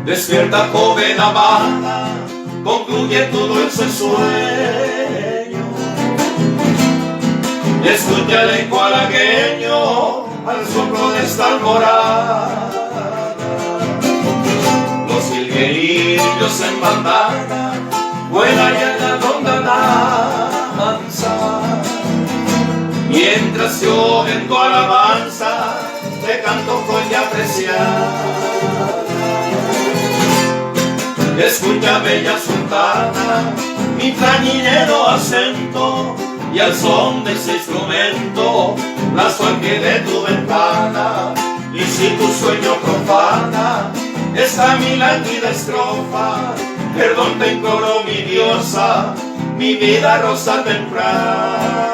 Despierta, joven amada, concluye tu dulce sueño. Escucha el eco halagueño al soplo de esta alborada. Los jilguerillos en bandana vuelan y en la lontananza, mientras yo en tu alabanza te canto con y apreciada. Escucha, bella sultana, mi plañidero acento, y al son de ese instrumento lazo al pie de tu ventana. Y si tu sueño profana esta mi lánguida estrofa, perdón te imploro, mi diosa, mi vida rosa temprana.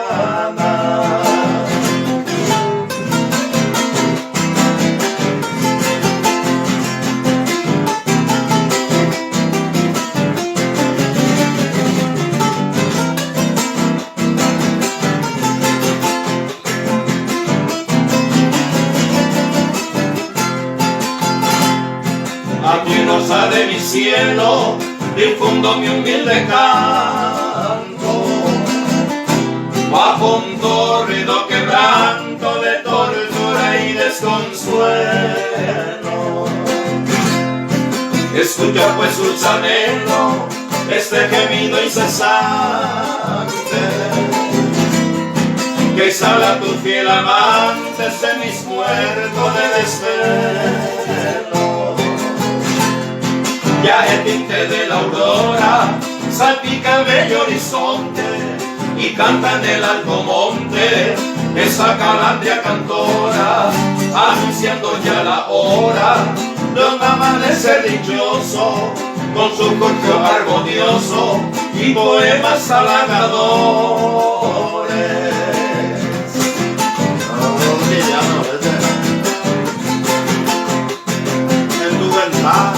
Aquí rosa de mi cielo, difundo mi humilde canto, bajo un torrido quebranto de tortura y desconsuelo. Escucha pues, Sulzanero, este gemido incesante, que exhala tu fiel amante de mis muertos de desvelo. Ya el tinte de la aurora salpica el bello horizonte y canta en el alto monte esa calandria cantora, anunciando ya la hora de un amanecer dichoso, con su corteo armonioso y poemas halagadores. En tu ventana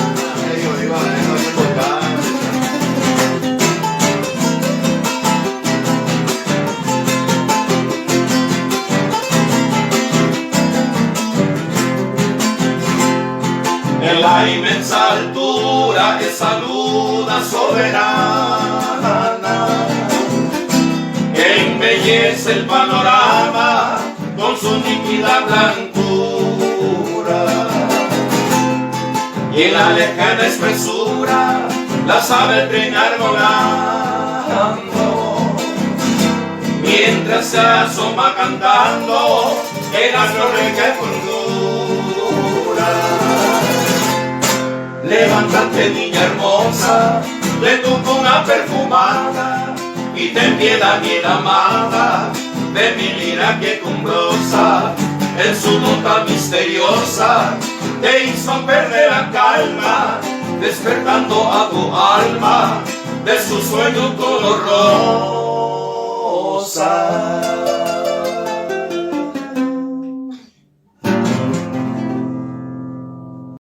en la inmensa altura que saluda soberana, que embellece el panorama con su nítida blancura, y en la lejana espesura las aves trinar volando, mientras se asoma cantando el astro que fulgura. Levántate, niña hermosa, de tu cuna perfumada, y ten piedad, bien amada, de mi lira que cumbrosa, en su nota misteriosa, te hizo perder la calma, despertando a tu alma de su sueño color rosa.